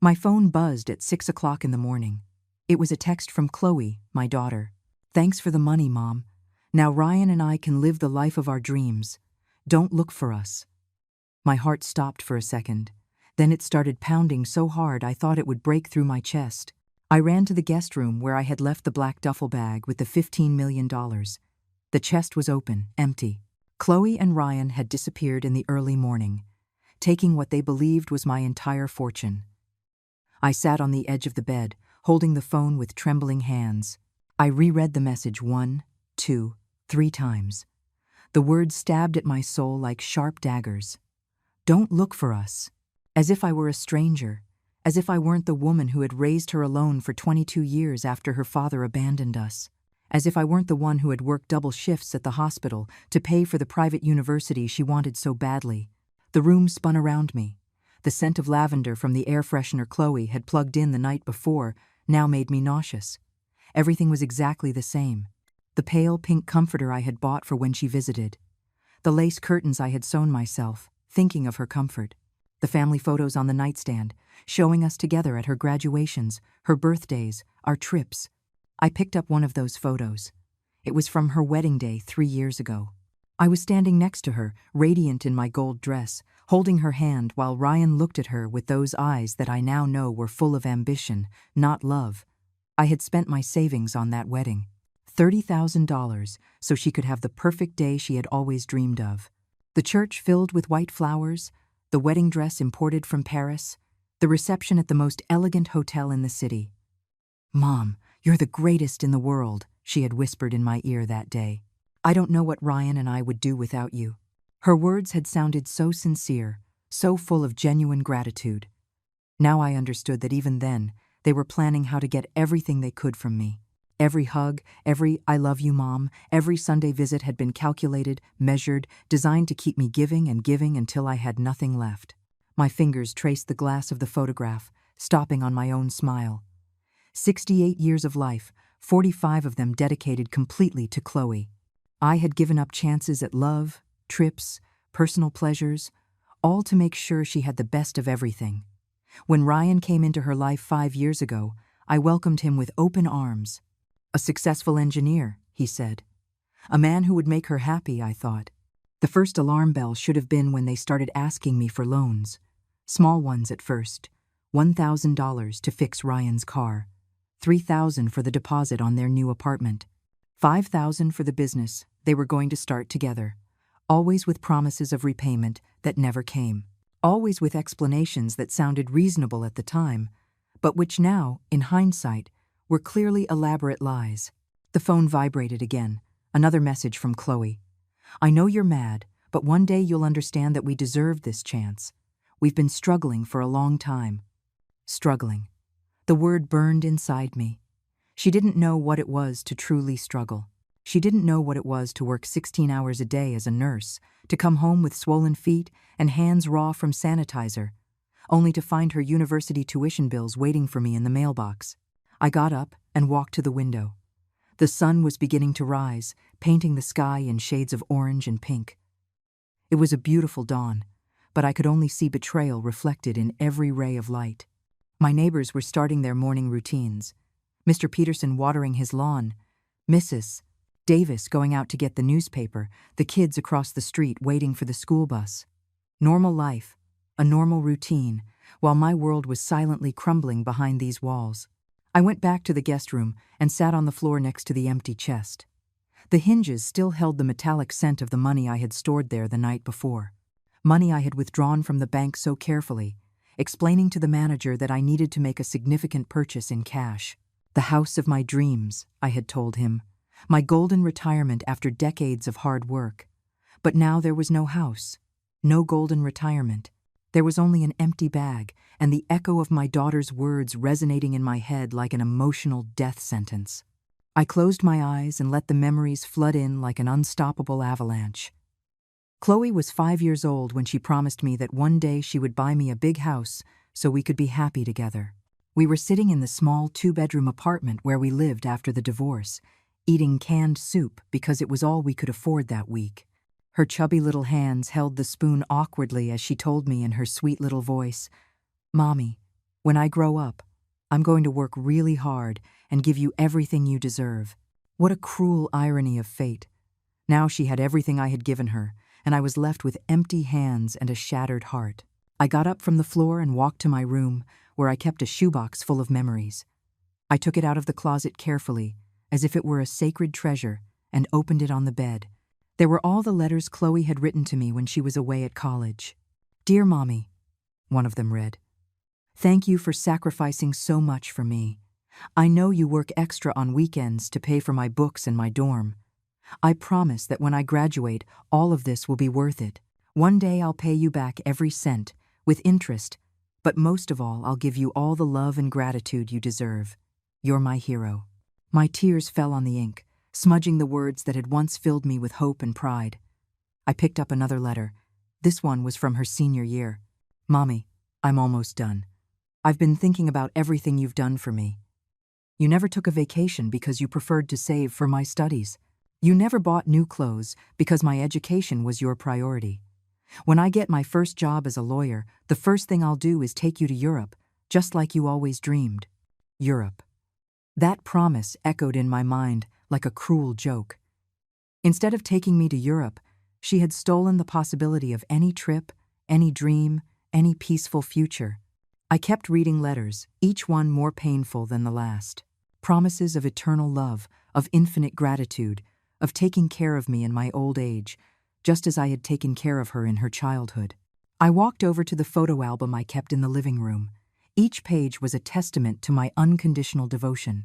My phone buzzed at 6 o'clock in the morning. It was a text from Chloe, my daughter. "Thanks for the money, Mom. Now Ryan and I can live the life of our dreams. Don't look for us." My heart stopped for a second. Then it started pounding so hard I thought it would break through my chest. I ran to the guest room where I had left the black duffel bag with the $15 million. The chest was open, empty. Chloe and Ryan had disappeared in the early morning, taking what they believed was my entire fortune. I sat on the edge of the bed, holding the phone with trembling hands. I reread the message 1, 2, 3 times. The words stabbed at my soul like sharp daggers. "Don't look for us." As if I were a stranger. As if I weren't the woman who had raised her alone for 22 years after her father abandoned us. As if I weren't the one who had worked double shifts at the hospital to pay for the private university she wanted so badly. The room spun around me. The scent of lavender from the air freshener Chloe had plugged in the night before now made me nauseous. Everything was exactly the same. The pale pink comforter I had bought for when she visited. The lace curtains I had sewn myself, thinking of her comfort. The family photos on the nightstand, showing us together at her graduations, her birthdays, our trips. I picked up one of those photos. It was from her wedding day 3 years ago. I was standing next to her, radiant in my gold dress, holding her hand while Ryan looked at her with those eyes that I now know were full of ambition, not love. I had spent my savings on that wedding. $30,000 so she could have the perfect day she had always dreamed of. The church filled with white flowers, the wedding dress imported from Paris, the reception at the most elegant hotel in the city. "Mom, you're the greatest in the world," she had whispered in my ear that day. "I don't know what Ryan and I would do without you." Her words had sounded so sincere, so full of genuine gratitude. Now I understood that even then, they were planning how to get everything they could from me. Every hug, every "I love you, Mom," every Sunday visit had been calculated, measured, designed to keep me giving and giving until I had nothing left. My fingers traced the glass of the photograph, stopping on my own smile. 68 years of life, 45 of them dedicated completely to Chloe. I had given up chances at love, trips, personal pleasures, all to make sure she had the best of everything. When Ryan came into her life 5 years ago, I welcomed him with open arms. "A successful engineer," he said. "A man who would make her happy," I thought. The first alarm bell should have been when they started asking me for loans. Small ones at first. $1,000 to fix Ryan's car. $3,000 for the deposit on their new apartment. $5,000 for the business they were going to start together. Always with promises of repayment that never came. Always with explanations that sounded reasonable at the time, but which now, in hindsight, were clearly elaborate lies. The phone vibrated again, another message from Chloe. "I know you're mad, but one day you'll understand that we deserved this chance. We've been struggling for a long time." Struggling. The word burned inside me. She didn't know what it was to truly struggle. She didn't know what it was to work 16 hours a day as a nurse, to come home with swollen feet and hands raw from sanitizer, only to find her university tuition bills waiting for me in the mailbox. I got up and walked to the window. The sun was beginning to rise, painting the sky in shades of orange and pink. It was a beautiful dawn, but I could only see betrayal reflected in every ray of light. My neighbors were starting their morning routines. Mr. Peterson watering his lawn, Mrs. Davis going out to get the newspaper, the kids across the street waiting for the school bus. Normal life, a normal routine, while my world was silently crumbling behind these walls. I went back to the guest room and sat on the floor next to the empty chest. The hinges still held the metallic scent of the money I had stored there the night before. Money I had withdrawn from the bank so carefully, explaining to the manager that I needed to make a significant purchase in cash. The house of my dreams, I had told him. My golden retirement after decades of hard work. But now there was no house, no golden retirement. There was only an empty bag, and the echo of my daughter's words resonating in my head like an emotional death sentence. I closed my eyes and let the memories flood in like an unstoppable avalanche. Chloe was 5 years old when she promised me that one day she would buy me a big house so we could be happy together. We were sitting in the small 2-bedroom apartment where we lived after the divorce, eating canned soup because it was all we could afford that week. Her chubby little hands held the spoon awkwardly as she told me in her sweet little voice, "Mommy, When I grow up, I'm going to work really hard and give you everything you deserve. What a cruel irony of fate. Now she had everything I had given her, and I was left with empty hands and a shattered heart. I got up from the floor and walked to my room, where I kept a shoebox full of memories. I took it out of the closet carefully, as if it were a sacred treasure, and opened it on the bed. There were all the letters Chloe had written to me when she was away at college. "Dear Mommy," one of them read, "thank you for sacrificing so much for me. I know you work extra on weekends to pay for my books and my dorm. I promise that when I graduate, all of this will be worth it. One day I'll pay you back every cent, with interest, but most of all I'll give you all the love and gratitude you deserve. You're my hero." My tears fell on the ink, smudging the words that had once filled me with hope and pride. I picked up another letter. This one was from her senior year. "Mommy, I'm almost done. I've been thinking about everything you've done for me. You never took a vacation because you preferred to save for my studies. You never bought new clothes because my education was your priority. When I get my first job as a lawyer, the first thing I'll do is take you to Europe, just like you always dreamed." Europe. That promise echoed in my mind like a cruel joke. Instead of taking me to Europe, she had stolen the possibility of any trip, any dream, any peaceful future. I kept reading letters, each one more painful than the last. Promises of eternal love, of infinite gratitude, of taking care of me in my old age, just as I had taken care of her in her childhood. I walked over to the photo album I kept in the living room. Each page was a testament to my unconditional devotion.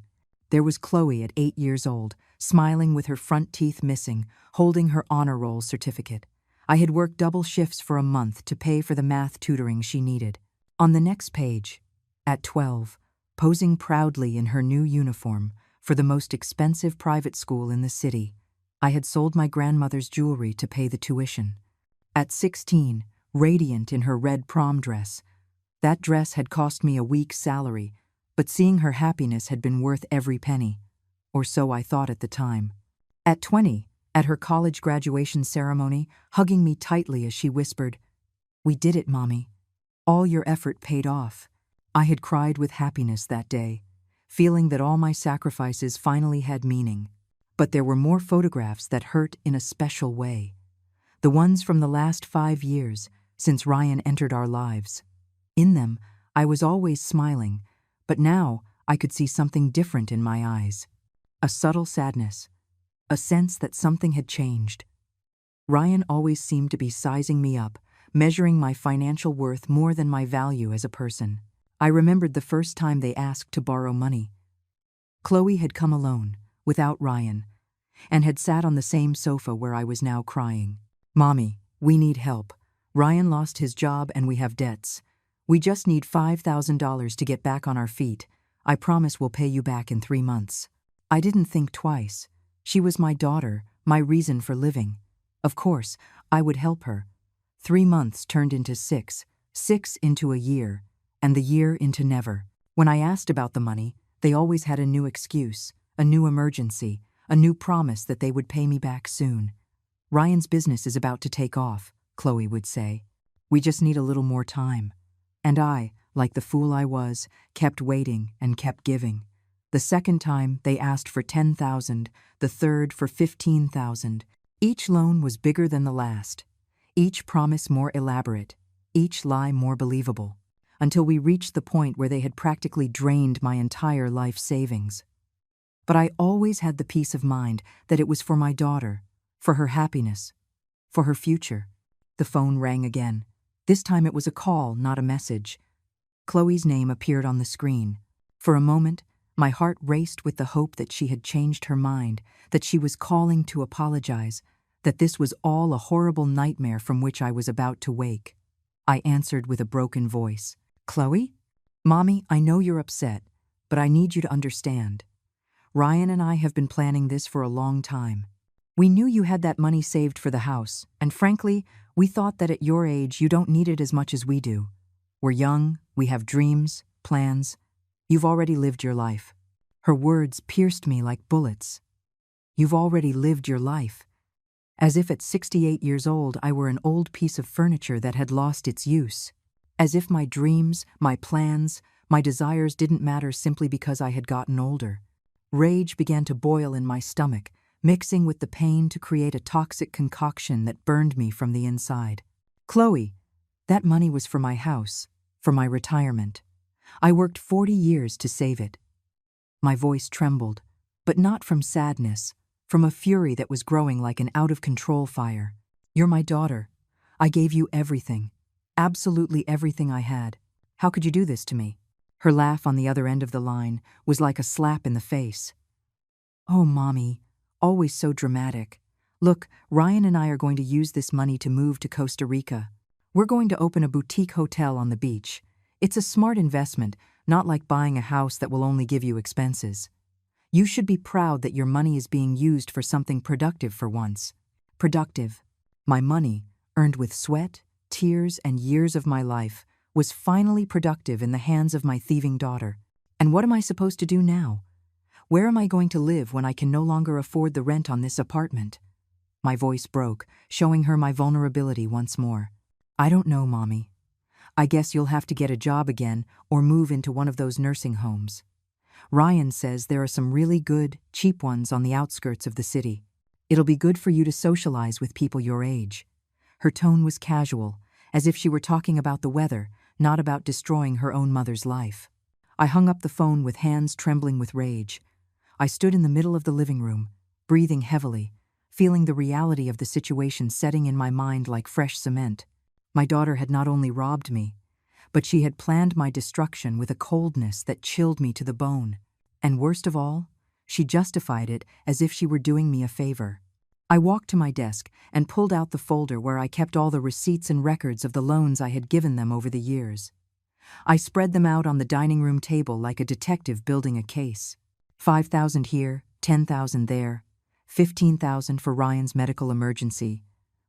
There was Chloe at 8 years old, smiling with her front teeth missing, holding her honor roll certificate. I had worked double shifts for a month to pay for the math tutoring she needed. On the next page, at 12, posing proudly in her new uniform for the most expensive private school in the city, I had sold my grandmother's jewelry to pay the tuition. At 16, radiant in her red prom dress. That dress had cost me a week's salary, but seeing her happiness had been worth every penny, or so I thought at the time. At 20, at her college graduation ceremony, hugging me tightly as she whispered, "We did it, Mommy. All your effort paid off." I had cried with happiness that day, feeling that all my sacrifices finally had meaning. But there were more photographs that hurt in a special way. The ones from the last 5 years, since Ryan entered our lives. In them, I was always smiling, but now I could see something different in my eyes. A subtle sadness, a sense that something had changed. Ryan always seemed to be sizing me up, measuring my financial worth more than my value as a person. I remembered the first time they asked to borrow money. Chloe had come alone, without Ryan, and had sat on the same sofa where I was now crying. "Mommy, we need help. Ryan lost his job and we have debts. We just need $5,000 to get back on our feet. I promise we'll pay you back in 3 months." I didn't think twice. She was my daughter, my reason for living. Of course, I would help her. 3 months turned into 6, 6 into a year, and the year into never. When I asked about the money, they always had a new excuse, a new emergency, a new promise that they would pay me back soon. "Ryan's business is about to take off," Chloe would say. "We just need a little more time." And I, like the fool I was, kept waiting and kept giving. The second time, they asked for $10,000, the third for $15,000. Each loan was bigger than the last, each promise more elaborate, each lie more believable, until we reached the point where they had practically drained my entire life savings. But I always had the peace of mind that it was for my daughter, for her happiness, for her future. The phone rang again. This time it was a call, not a message. Chloe's name appeared on the screen. For a moment, my heart raced with the hope that she had changed her mind, that she was calling to apologize, that this was all a horrible nightmare from which I was about to wake. I answered with a broken voice. "Chloe? Mommy, I know you're upset, but I need you to understand. Ryan and I have been planning this for a long time. We knew you had that money saved for the house, and frankly, we thought that at your age you don't need it as much as we do. We're young, we have dreams, plans. You've already lived your life." Her words pierced me like bullets. "You've already lived your life." As if at 68 years old I were an old piece of furniture that had lost its use. As if my dreams, my plans, My desires didn't matter simply because I had gotten older. Rage began to boil in my stomach, mixing with the pain to create a toxic concoction that burned me from the inside. Chloe, that money was for my house, for my retirement. I worked 40 years to save it. My voice trembled, but not from sadness, from a fury that was growing like an out-of-control fire. You're my daughter. I gave you everything, absolutely everything I had. How could you do this to me? Her laugh on the other end of the line was like a slap in the face. Oh, Mommy, always so dramatic. Look, Ryan and I are going to use this money to move to Costa Rica. We're going to open a boutique hotel on the beach. It's a smart investment, not like buying a house that will only give you expenses. You should be proud that your money is being used for something productive for once. Productive. My money, earned with sweat, tears, and years of my life, was finally productive in the hands of my thieving daughter. And what am I supposed to do now? Where am I going to live when I can no longer afford the rent on this apartment? My voice broke, showing her my vulnerability once more. I don't know, Mommy. I guess you'll have to get a job again or move into one of those nursing homes. Ryan says there are some really good, cheap ones on the outskirts of the city. It'll be good for you to socialize with people your age. Her tone was casual, as if she were talking about the weather, not about destroying her own mother's life. I hung up the phone with hands trembling with rage. I stood in the middle of the living room, breathing heavily, feeling the reality of the situation setting in my mind like fresh cement. My daughter had not only robbed me, but she had planned my destruction with a coldness that chilled me to the bone. And worst of all, she justified it as if she were doing me a favor. I walked to my desk and pulled out the folder where I kept all the receipts and records of the loans I had given them over the years. I spread them out on the dining room table like a detective building a case. 5,000 here, 10,000 there, 15,000 for Ryan's medical emergency,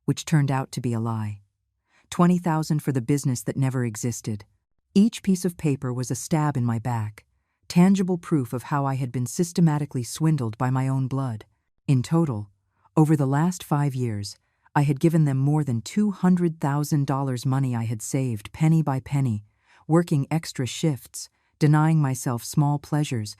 which turned out to be a lie. 20,000 for the business that never existed. Each piece of paper was a stab in my back, tangible proof of how I had been systematically swindled by my own blood. In total, over the last 5 years, I had given them more than $200,000 money I had saved penny by penny, working extra shifts, denying myself small pleasures,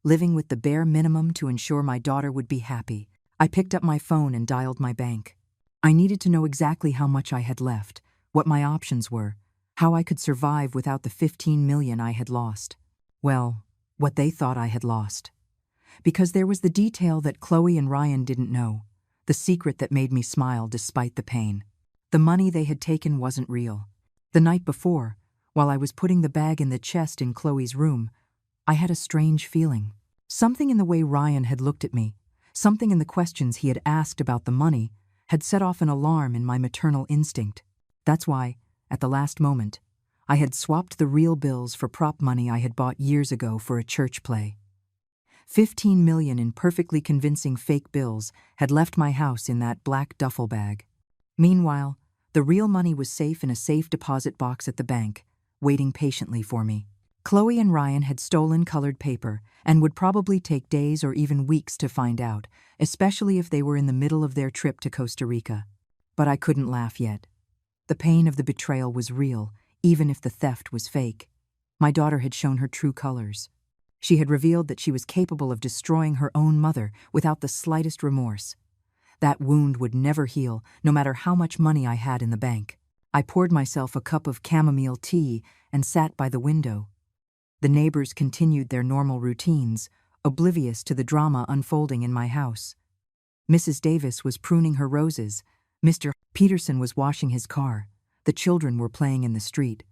living with the bare minimum to ensure my daughter would be happy. I picked up my phone and dialed my bank. I needed to know exactly how much I had left, what my options were, how I could survive without the $15 million I had lost. Well, what they thought I had lost. Because there was the detail that Chloe and Ryan didn't know, the secret that made me smile despite the pain. The money they had taken wasn't real. The night before, while I was putting the bag in the chest in Chloe's room, I had a strange feeling. Something in the way Ryan had looked at me, something in the questions he had asked about the money, had set off an alarm in my maternal instinct. That's why, at the last moment, I had swapped the real bills for prop money I had bought years ago for a church play. 15 million in perfectly convincing fake bills had left my house in that black duffel bag. Meanwhile, the real money was safe in a safe deposit box at the bank, waiting patiently for me. Chloe and Ryan had stolen colored paper and would probably take days or even weeks to find out, especially if they were in the middle of their trip to Costa Rica. But I couldn't laugh yet. The pain of the betrayal was real, even if the theft was fake. My daughter had shown her true colors. She had revealed that she was capable of destroying her own mother without the slightest remorse. That wound would never heal, no matter how much money I had in the bank. I poured myself a cup of chamomile tea and sat by the window. The neighbors continued their normal routines, oblivious to the drama unfolding in my house. Mrs. Davis was pruning her roses. Mr. Peterson was washing his car. The children were playing in the street.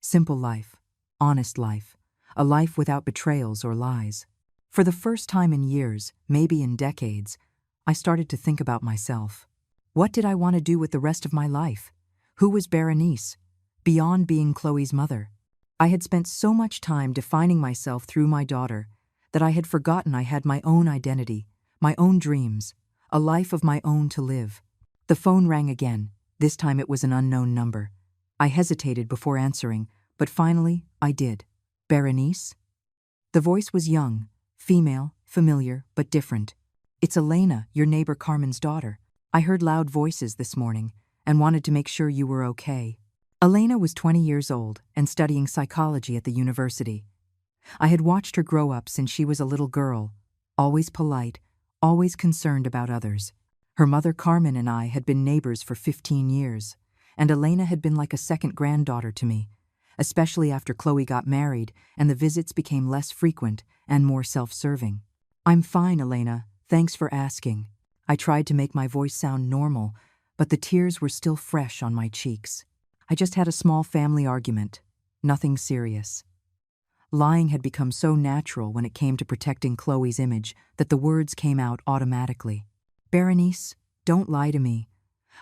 Simple life, honest life, a life without betrayals or lies. For the first time in years, maybe in decades, I started to think about myself. What did I want to do with the rest of my life? Who was Berenice? Beyond being Chloe's mother. I had spent so much time defining myself through my daughter that I had forgotten I had my own identity, my own dreams, a life of my own to live. The phone rang again. This time it was an unknown number. I hesitated before answering, but finally I did. Berenice? The voice was young, female, familiar, but different. It's Elena, your neighbor Carmen's daughter. I heard loud voices this morning and wanted to make sure you were okay. Elena was 20 years old and studying psychology at the university. I had watched her grow up since she was a little girl, always polite, always concerned about others. Her mother Carmen and I had been neighbors for 15 years, and Elena had been like a second granddaughter to me, especially after Chloe got married and the visits became less frequent and more self-serving. "I'm fine, Elena, thanks for asking." I tried to make my voice sound normal, but the tears were still fresh on my cheeks. "I just had a small family argument, nothing serious." Lying had become so natural when it came to protecting Chloe's image that the words came out automatically. "Berenice, don't lie to me.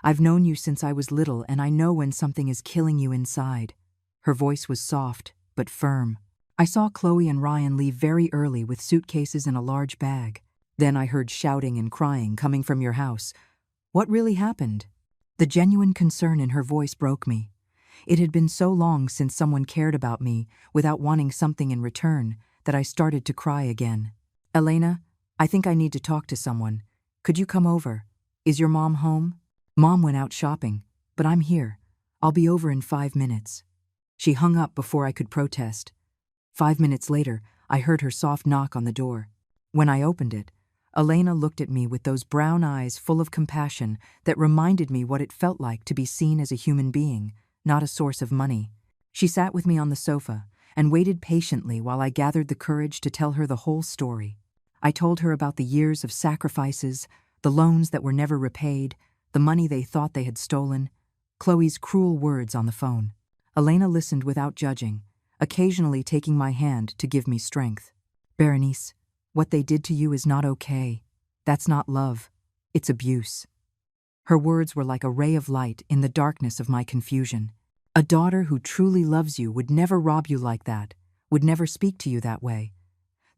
I've known you since I was little and I know when something is killing you inside." Her voice was soft, but firm. "I saw Chloe and Ryan leave very early with suitcases and a large bag. Then I heard shouting and crying coming from your house. What really happened?" The genuine concern in her voice broke me. It had been so long since someone cared about me without wanting something in return that I started to cry again. "Elena, I think I need to talk to someone. Could you come over? Is your mom home?" "Mom went out shopping, but I'm here. I'll be over in 5 minutes." She hung up before I could protest. 5 minutes later, I heard her soft knock on the door. When I opened it, Elena looked at me with those brown eyes full of compassion that reminded me what it felt like to be seen as a human being, not a source of money. She sat with me on the sofa and waited patiently while I gathered the courage to tell her the whole story. I told her about the years of sacrifices, the loans that were never repaid, the money they thought they had stolen, Chloe's cruel words on the phone. Elena listened without judging, occasionally taking my hand to give me strength. "Berenice, what they did to you is not okay. That's not love. It's abuse." Her words were like a ray of light in the darkness of my confusion. "A daughter who truly loves you would never rob you like that, would never speak to you that way.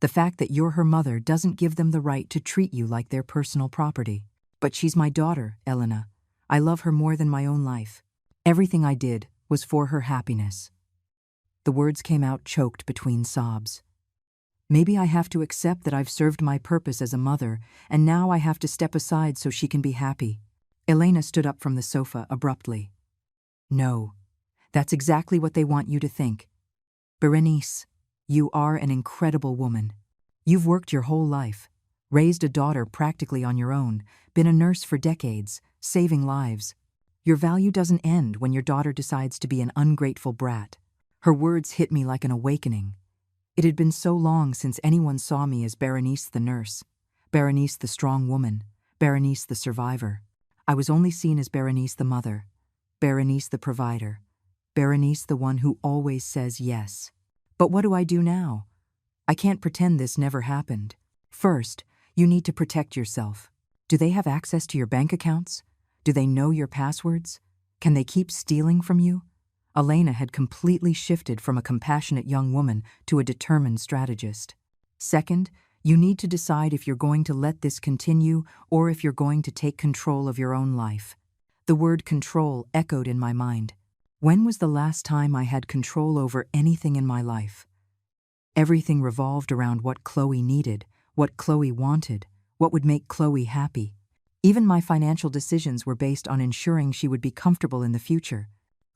The fact that you're her mother doesn't give them the right to treat you like their personal property. But she's my daughter, Elena. I love her more than my own life. Everything I did was for her happiness." The words came out choked between sobs. "Maybe I have to accept that I've served my purpose as a mother, and now I have to step aside so she can be happy." Elena stood up from the sofa abruptly. "No, that's exactly what they want you to think. Berenice, you are an incredible woman. You've worked your whole life, raised a daughter practically on your own, been a nurse for decades, saving lives. Your value doesn't end when your daughter decides to be an ungrateful brat." Her words hit me like an awakening. It had been so long since anyone saw me as Berenice the nurse, Berenice the strong woman, Berenice the survivor. I was only seen as Berenice the mother, Berenice the provider, Berenice the one who always says yes. But what do I do now? I can't pretend this never happened. First, you need to protect yourself. Do they have access to your bank accounts? Do they know your passwords? Can they keep stealing from you? Elena had completely shifted from a compassionate young woman to a determined strategist. Second, you need to decide if you're going to let this continue or if you're going to take control of your own life. The word control echoed in my mind. When was the last time I had control over anything in my life? Everything revolved around what Chloe needed, what Chloe wanted, what would make Chloe happy. Even my financial decisions were based on ensuring she would be comfortable in the future.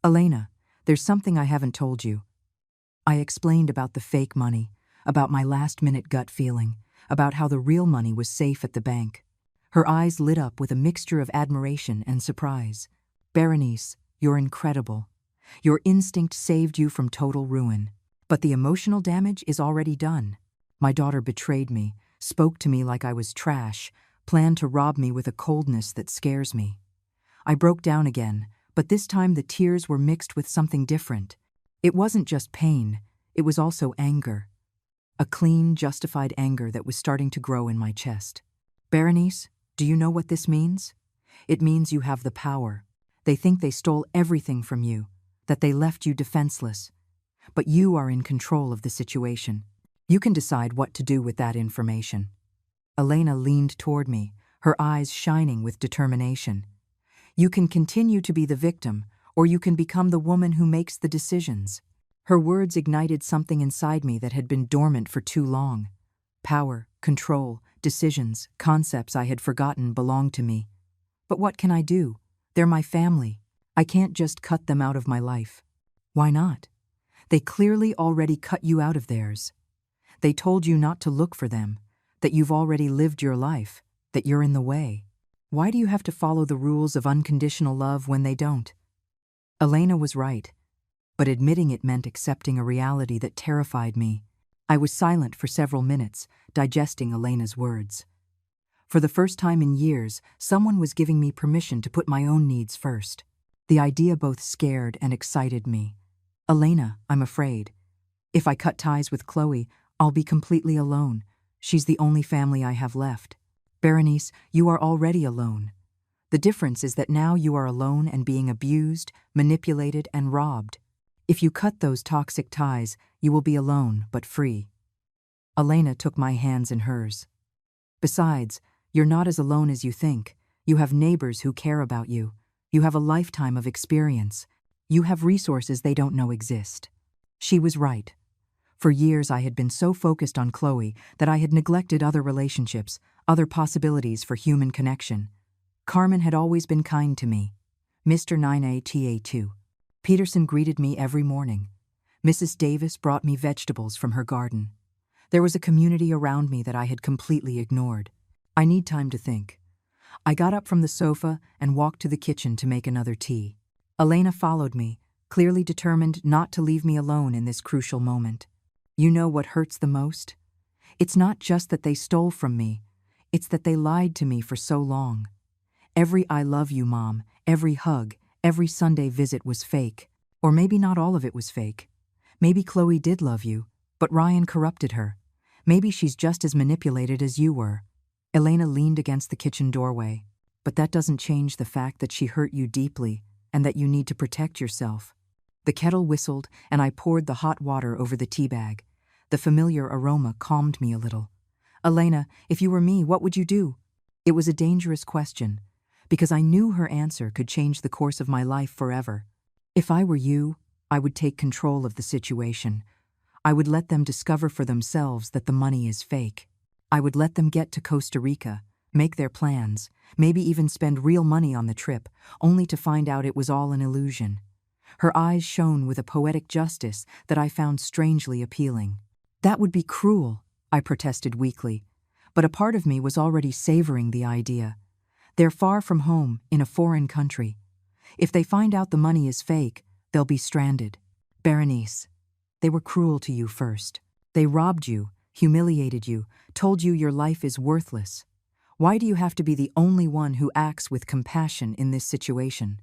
"Elena, there's something I haven't told you." I explained about the fake money, about my last-minute gut feeling, about how the real money was safe at the bank. Her eyes lit up with a mixture of admiration and surprise. "Berenice, you're incredible. Your instinct saved you from total ruin. But the emotional damage is already done. My daughter betrayed me, spoke to me like I was trash, planned to rob me with a coldness that scares me." I broke down again, but this time the tears were mixed with something different. It wasn't just pain, it was also anger. A clean, justified anger that was starting to grow in my chest. "Berenice, do you know what this means? It means you have the power. They think they stole everything from you, that they left you defenseless. But you are in control of the situation. You can decide what to do with that information." Elena leaned toward me, her eyes shining with determination. "You can continue to be the victim, or you can become the woman who makes the decisions." Her words ignited something inside me that had been dormant for too long. Power, control, decisions, concepts I had forgotten belonged to me. But what can I do? They're my family. I can't just cut them out of my life. "Why not? They clearly already cut you out of theirs." They told you not to look for them, that you've already lived your life, that you're in the way. Why do you have to follow the rules of unconditional love when they don't? Elena was right, but admitting it meant accepting a reality that terrified me. I was silent for several minutes, digesting Elena's words. For the first time in years, someone was giving me permission to put my own needs first. The idea both scared and excited me. Elena, I'm afraid. If I cut ties with Chloe, I'll be completely alone. She's the only family I have left. Berenice, you are already alone. The difference is that now you are alone and being abused, manipulated, and robbed. If you cut those toxic ties, you will be alone, but free. Elena took my hands in hers. Besides, you're not as alone as you think. You have neighbors who care about you. You have a lifetime of experience. You have resources they don't know exist. She was right. For years I had been so focused on Chloe that I had neglected other relationships, other possibilities for human connection. Carmen had always been kind to me. Mr. 9ATA2. Peterson greeted me every morning. Mrs. Davis brought me vegetables from her garden. There was a community around me that I had completely ignored. I need time to think. I got up from the sofa and walked to the kitchen to make another tea. Elena followed me, clearly determined not to leave me alone in this crucial moment. You know what hurts the most? It's not just that they stole from me. It's that they lied to me for so long. Every "I love you, Mom," every hug, every Sunday visit was fake. Or maybe not all of it was fake. Maybe Chloe did love you, but Ryan corrupted her. Maybe she's just as manipulated as you were. Elena leaned against the kitchen doorway. But that doesn't change the fact that she hurt you deeply and that you need to protect yourself. The kettle whistled and I poured the hot water over the tea bag. The familiar aroma calmed me a little. Elena, if you were me, what would you do? It was a dangerous question, because I knew her answer could change the course of my life forever. If I were you, I would take control of the situation. I would let them discover for themselves that the money is fake. I would let them get to Costa Rica, make their plans, maybe even spend real money on the trip, only to find out it was all an illusion. Her eyes shone with a poetic justice that I found strangely appealing. That would be cruel, I protested weakly, but a part of me was already savoring the idea. They're far from home, in a foreign country. If they find out the money is fake, they'll be stranded. Berenice, they were cruel to you first. They robbed you, humiliated you, told you your life is worthless. Why do you have to be the only one who acts with compassion in this situation?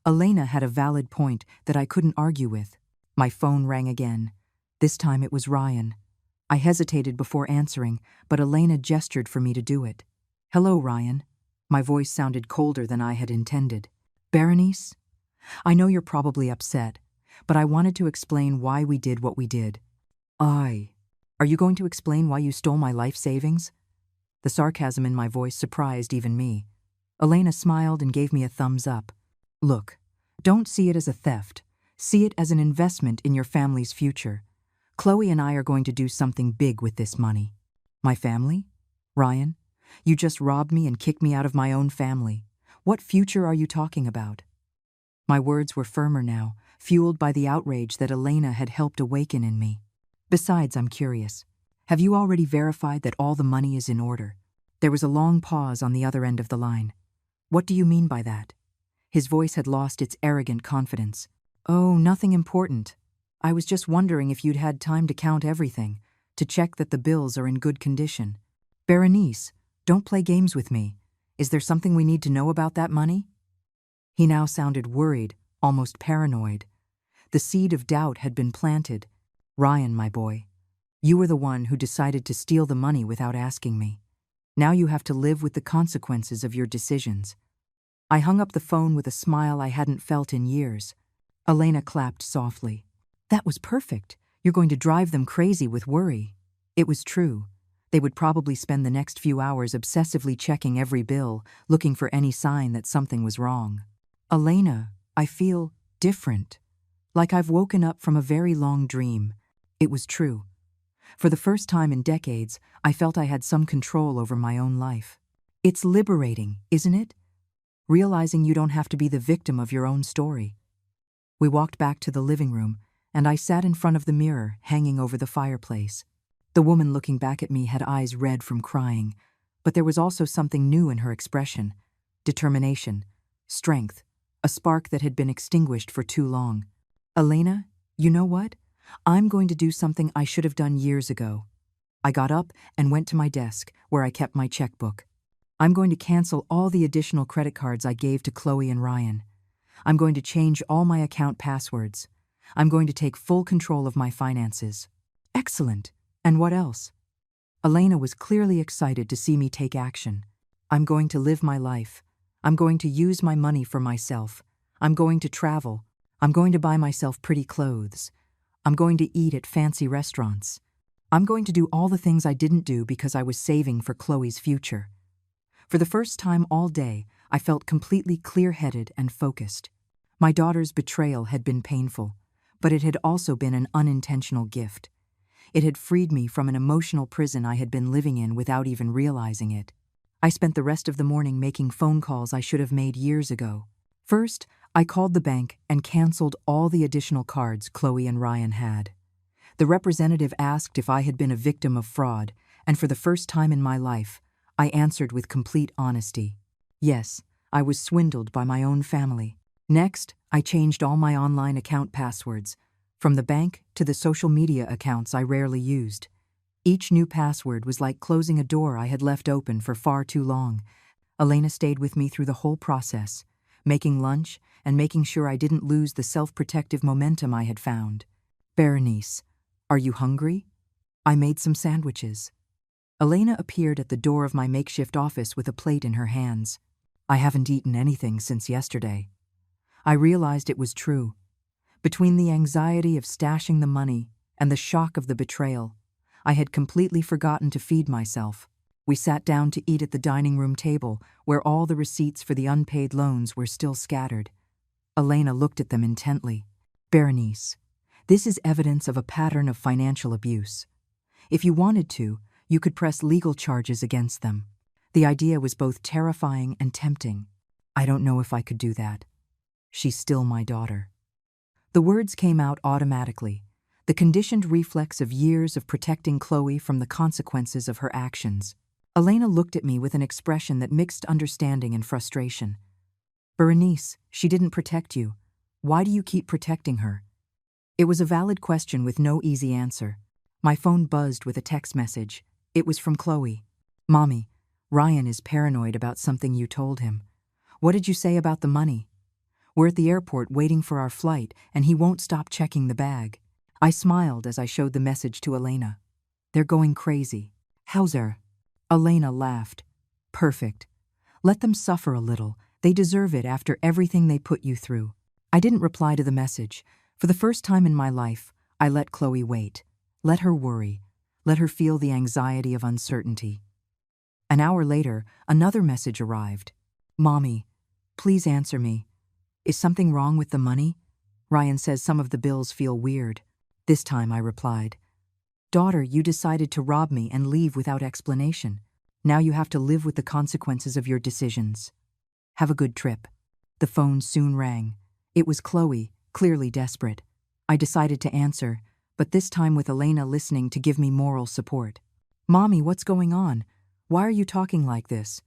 Elena had a valid point that I couldn't argue with. My phone rang again. This time it was Ryan. I hesitated before answering, but Elena gestured for me to do it. Hello, Ryan. My voice sounded colder than I had intended. Berenice? I know you're probably upset, but I wanted to explain why we did what we did. Are you going to explain why you stole my life savings? The sarcasm in my voice surprised even me. Elena smiled and gave me a thumbs up. Look, don't see it as a theft. See it as an investment in your family's future. Chloe and I are going to do something big with this money. My family? Ryan, you just robbed me and kicked me out of my own family. What future are you talking about? My words were firmer now, fueled by the outrage that Elena had helped awaken in me. Besides, I'm curious. Have you already verified that all the money is in order? There was a long pause on the other end of the line. What do you mean by that? His voice had lost its arrogant confidence. Oh, nothing important. I was just wondering if you'd had time to count everything, to check that the bills are in good condition. Berenice, don't play games with me. Is there something we need to know about that money? He now sounded worried, almost paranoid. The seed of doubt had been planted. Ryan, my boy, you were the one who decided to steal the money without asking me. Now you have to live with the consequences of your decisions. I hung up the phone with a smile I hadn't felt in years. Elena clapped softly. That was perfect. You're going to drive them crazy with worry. It was true. They would probably spend the next few hours obsessively checking every bill, looking for any sign that something was wrong. Elena, I feel different. Like I've woken up from a very long dream. It was true. For the first time in decades, I felt I had some control over my own life. It's liberating, isn't it? Realizing you don't have to be the victim of your own story. We walked back to the living room, and I sat in front of the mirror hanging over the fireplace. The woman looking back at me had eyes red from crying, but there was also something new in her expression: determination, strength, a spark that had been extinguished for too long. Elena, you know what? I'm going to do something I should have done years ago. I got up and went to my desk, where I kept my checkbook. I'm going to cancel all the additional credit cards I gave to Chloe and Ryan. I'm going to change all my account passwords. I'm going to take full control of my finances. Excellent. And what else? Elena was clearly excited to see me take action. I'm going to live my life. I'm going to use my money for myself. I'm going to travel. I'm going to buy myself pretty clothes. I'm going to eat at fancy restaurants. I'm going to do all the things I didn't do because I was saving for Chloe's future. For the first time all day, I felt completely clear-headed and focused. My daughter's betrayal had been painful, but it had also been an unintentional gift. It had freed me from an emotional prison I had been living in without even realizing it. I spent the rest of the morning making phone calls I should have made years ago. First, I called the bank and canceled all the additional cards Chloe and Ryan had. The representative asked if I had been a victim of fraud, and for the first time in my life, I answered with complete honesty. Yes, I was swindled by my own family. Next, I changed all my online account passwords, from the bank to the social media accounts I rarely used. Each new password was like closing a door I had left open for far too long. Elena stayed with me through the whole process, making lunch and making sure I didn't lose the self-protective momentum I had found. Berenice, are you hungry? I made some sandwiches. Elena appeared at the door of my makeshift office with a plate in her hands. I haven't eaten anything since yesterday. I realized it was true. Between the anxiety of stashing the money and the shock of the betrayal, I had completely forgotten to feed myself. We sat down to eat at the dining room table, where all the receipts for the unpaid loans were still scattered. Elena looked at them intently. Berenice, this is evidence of a pattern of financial abuse. If you wanted to, you could press legal charges against them. The idea was both terrifying and tempting. I don't know if I could do that. She's still my daughter. The words came out automatically, the conditioned reflex of years of protecting Chloe from the consequences of her actions. Elena looked at me with an expression that mixed understanding and frustration. Berenice, she didn't protect you. Why do you keep protecting her? It was a valid question with no easy answer. My phone buzzed with a text message. It was from Chloe. Mommy, Ryan is paranoid about something you told him. What did you say about the money? We're at the airport waiting for our flight, and he won't stop checking the bag. I smiled as I showed the message to Elena. They're going crazy. Hauser. Elena laughed. Perfect. Let them suffer a little. They deserve it after everything they put you through. I didn't reply to the message. For the first time in my life, I let Chloe wait. Let her worry. Let her feel the anxiety of uncertainty. An hour later, another message arrived. Mommy, please answer me. Is something wrong with the money? Ryan says some of the bills feel weird. This time I replied, Daughter, you decided to rob me and leave without explanation. Now you have to live with the consequences of your decisions. Have a good trip. The phone soon rang. It was Chloe, clearly desperate. I decided to answer, but this time with Elena listening to give me moral support. Mommy, what's going on? Why are you talking like this?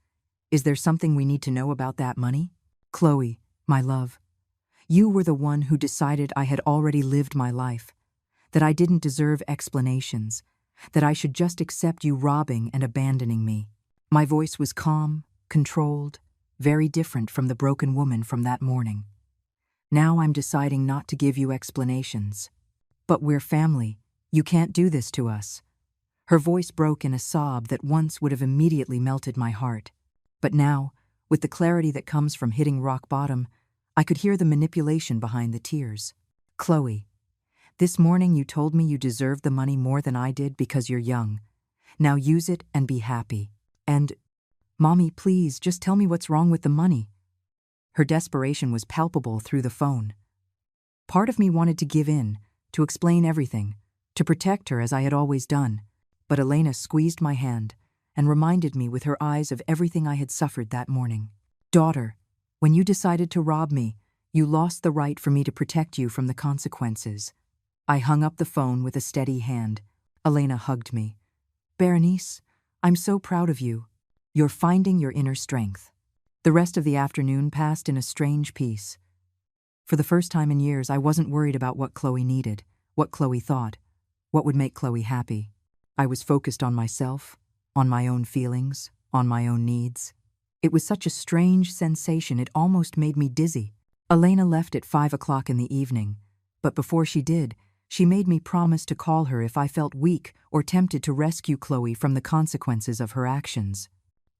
Is there something we need to know about that money? Chloe, my love, you were the one who decided I had already lived my life, that I didn't deserve explanations, that I should just accept you robbing and abandoning me. My voice was calm, controlled, very different from the broken woman from that morning. Now I'm deciding not to give you explanations. But we're family. You can't do this to us. Her voice broke in a sob that once would have immediately melted my heart. But now, with the clarity that comes from hitting rock bottom, I could hear the manipulation behind the tears. Chloe, this morning you told me you deserved the money more than I did because you're young. Now use it and be happy. And, Mommy, please, just tell me what's wrong with the money. Her desperation was palpable through the phone. Part of me wanted to give in, to explain everything, to protect her as I had always done. But Elena squeezed my hand and reminded me with her eyes of everything I had suffered that morning. Daughter, when you decided to rob me, you lost the right for me to protect you from the consequences. I hung up the phone with a steady hand. Elena hugged me. Berenice, I'm so proud of you. You're finding your inner strength. The rest of the afternoon passed in a strange peace. For the first time in years, I wasn't worried about what Chloe needed, what Chloe thought, what would make Chloe happy. I was focused on myself, on my own feelings, on my own needs. It was such a strange sensation, it almost made me dizzy. Elena left at 5 o'clock in the evening, but before she did, she made me promise to call her if I felt weak or tempted to rescue Chloe from the consequences of her actions.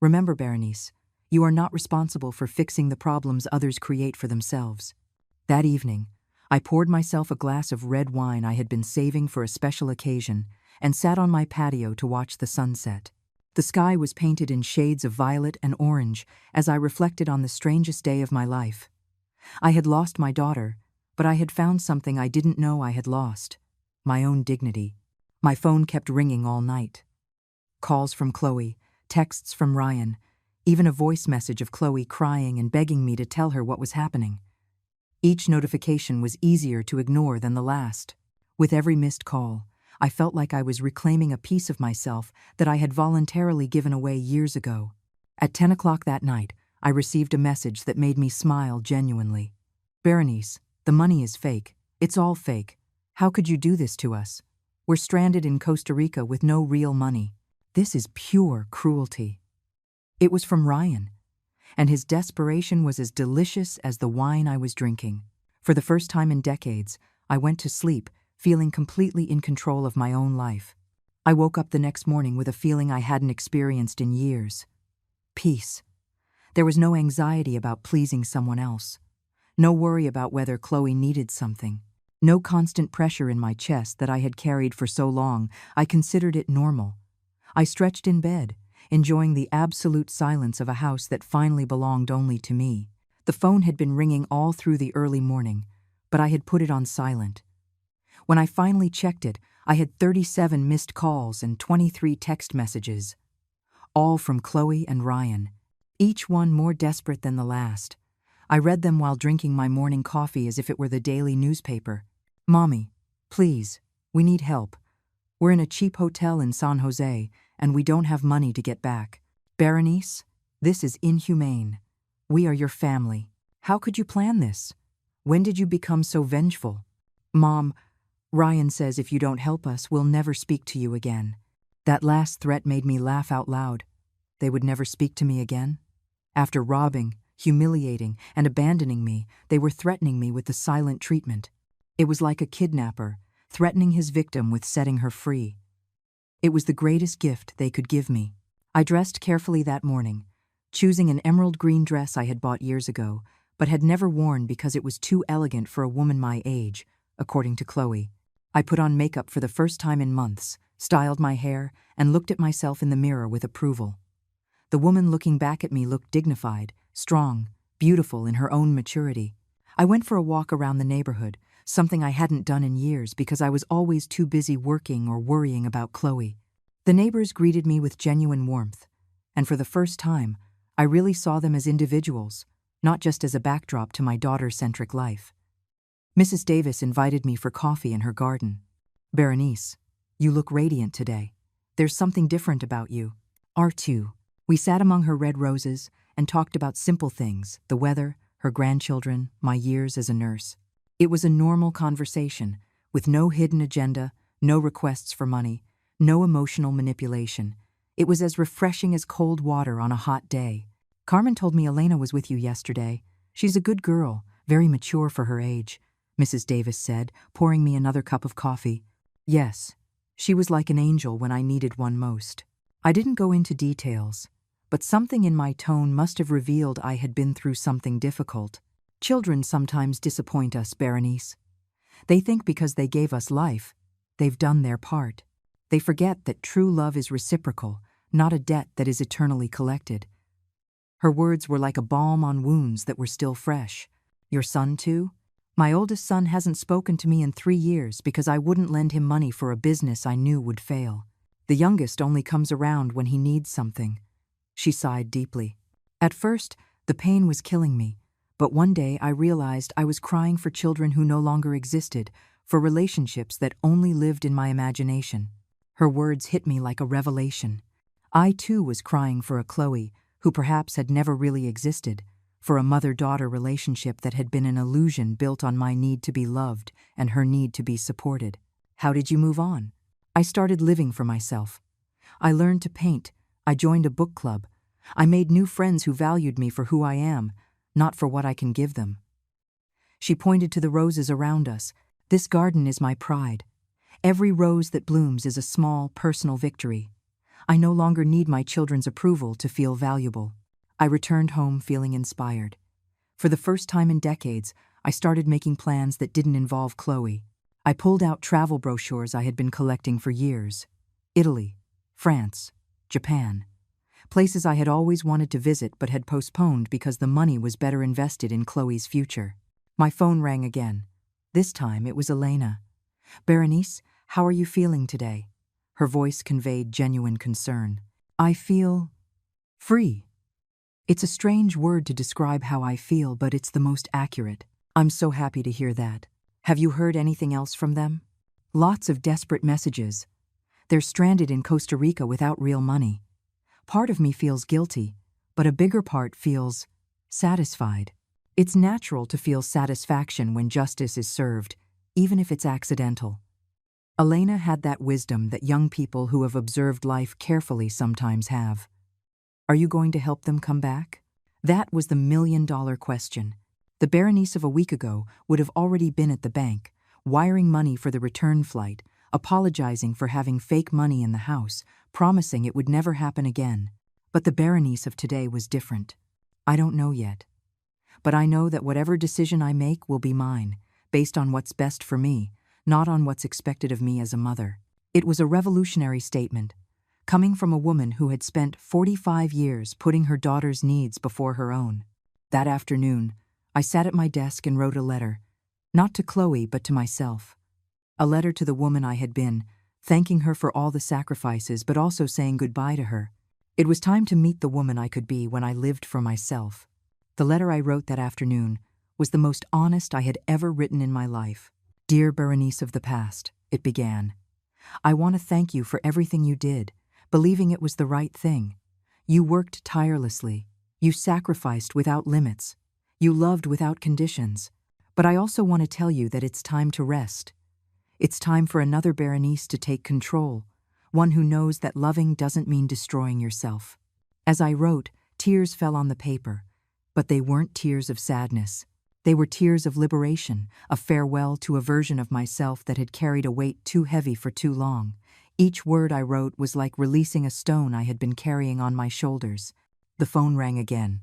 Remember, Berenice, you are not responsible for fixing the problems others create for themselves. That evening, I poured myself a glass of red wine I had been saving for a special occasion and sat on my patio to watch the sunset. The sky was painted in shades of violet and orange as I reflected on the strangest day of my life. I had lost my daughter, but I had found something I didn't know I had lost: my own dignity. My phone kept ringing all night. Calls from Chloe, texts from Ryan, even a voice message of Chloe crying and begging me to tell her what was happening. Each notification was easier to ignore than the last. With every missed call, I felt like I was reclaiming a piece of myself that I had voluntarily given away years ago. At 10 o'clock that night, I received a message that made me smile genuinely. Berenice, the money is fake. It's all fake. How could you do this to us? We're stranded in Costa Rica with no real money. This is pure cruelty. It was from Ryan, and his desperation was as delicious as the wine I was drinking. For the first time in decades, I went to sleep, feeling completely in control of my own life. I woke up the next morning with a feeling I hadn't experienced in years. Peace. There was no anxiety about pleasing someone else. No worry about whether Chloe needed something. No constant pressure in my chest that I had carried for so long. I considered it normal. I stretched in bed, enjoying the absolute silence of a house that finally belonged only to me. The phone had been ringing all through the early morning, but I had put it on silent. When I finally checked it, I had 37 missed calls and 23 text messages, all from Chloe and Ryan, each one more desperate than the last. I read them while drinking my morning coffee as if it were the daily newspaper. Mommy, please, we need help. We're in a cheap hotel in San Jose, and we don't have money to get back. Berenice, this is inhumane. We are your family. How could you plan this? When did you become so vengeful? Mom, Ryan says if you don't help us, we'll never speak to you again. That last threat made me laugh out loud. They would never speak to me again? After robbing, humiliating, and abandoning me, they were threatening me with the silent treatment. It was like a kidnapper, threatening his victim with setting her free. It was the greatest gift they could give me. I dressed carefully that morning, choosing an emerald green dress I had bought years ago, but had never worn because it was too elegant for a woman my age, according to Chloe. I put on makeup for the first time in months, styled my hair, and looked at myself in the mirror with approval. The woman looking back at me looked dignified, strong, beautiful in her own maturity. I went for a walk around the neighborhood, something I hadn't done in years because I was always too busy working or worrying about Chloe. The neighbors greeted me with genuine warmth, and for the first time, I really saw them as individuals, not just as a backdrop to my daughter-centric life. Mrs. Davis invited me for coffee in her garden. Berenice, you look radiant today. There's something different about you. R2. We sat among her red roses and talked about simple things, the weather, her grandchildren, my years as a nurse. It was a normal conversation, with no hidden agenda, no requests for money, no emotional manipulation. It was as refreshing as cold water on a hot day. Carmen told me Elena was with you yesterday. She's a good girl, very mature for her age, Mrs. Davis said, pouring me another cup of coffee. Yes, she was like an angel when I needed one most. I didn't go into details, but something in my tone must have revealed I had been through something difficult. Children sometimes disappoint us, Berenice. They think because they gave us life, they've done their part. They forget that true love is reciprocal, not a debt that is eternally collected. Her words were like a balm on wounds that were still fresh. Your son too? My oldest son hasn't spoken to me in 3 years because I wouldn't lend him money for a business I knew would fail. The youngest only comes around when he needs something. She sighed deeply. At first, the pain was killing me, but one day I realized I was crying for children who no longer existed, for relationships that only lived in my imagination. Her words hit me like a revelation. I too was crying for a Chloe who perhaps had never really existed, for a mother-daughter relationship that had been an illusion built on my need to be loved and her need to be supported. How did you move on? I started living for myself. I learned to paint. I joined a book club. I made new friends who valued me for who I am, not for what I can give them. She pointed to the roses around us. This garden is my pride. Every rose that blooms is a small, personal victory. I no longer need my children's approval to feel valuable. I returned home feeling inspired. For the first time in decades, I started making plans that didn't involve Chloe. I pulled out travel brochures I had been collecting for years. Italy, France, Japan. Places I had always wanted to visit but had postponed because the money was better invested in Chloe's future. My phone rang again. This time it was Elena. "Berenice, how are you feeling today?" Her voice conveyed genuine concern. "I feel free." It's a strange word to describe how I feel, but it's the most accurate. I'm so happy to hear that. Have you heard anything else from them? Lots of desperate messages. They're stranded in Costa Rica without real money. Part of me feels guilty, but a bigger part feels satisfied. It's natural to feel satisfaction when justice is served, even if it's accidental. Elena had that wisdom that young people who have observed life carefully sometimes have. Are you going to help them come back? That was the million-dollar question. The Berenice of a week ago would have already been at the bank, wiring money for the return flight, apologizing for having fake money in the house, promising it would never happen again. But the Berenice of today was different. I don't know yet. But I know that whatever decision I make will be mine, based on what's best for me, not on what's expected of me as a mother. It was a revolutionary statement, coming from a woman who had spent 45 years putting her daughter's needs before her own. That afternoon, I sat at my desk and wrote a letter, not to Chloe but to myself. A letter to the woman I had been, thanking her for all the sacrifices but also saying goodbye to her. It was time to meet the woman I could be when I lived for myself. The letter I wrote that afternoon was the most honest I had ever written in my life. "Dear Berenice of the past," it began. "I want to thank you for everything you did, believing it was the right thing. You worked tirelessly. You sacrificed without limits. You loved without conditions. But I also want to tell you that it's time to rest. It's time for another Berenice to take control, one who knows that loving doesn't mean destroying yourself." As I wrote, tears fell on the paper, but they weren't tears of sadness. They were tears of liberation, a farewell to a version of myself that had carried a weight too heavy for too long. Each word I wrote was like releasing a stone I had been carrying on my shoulders. The phone rang again.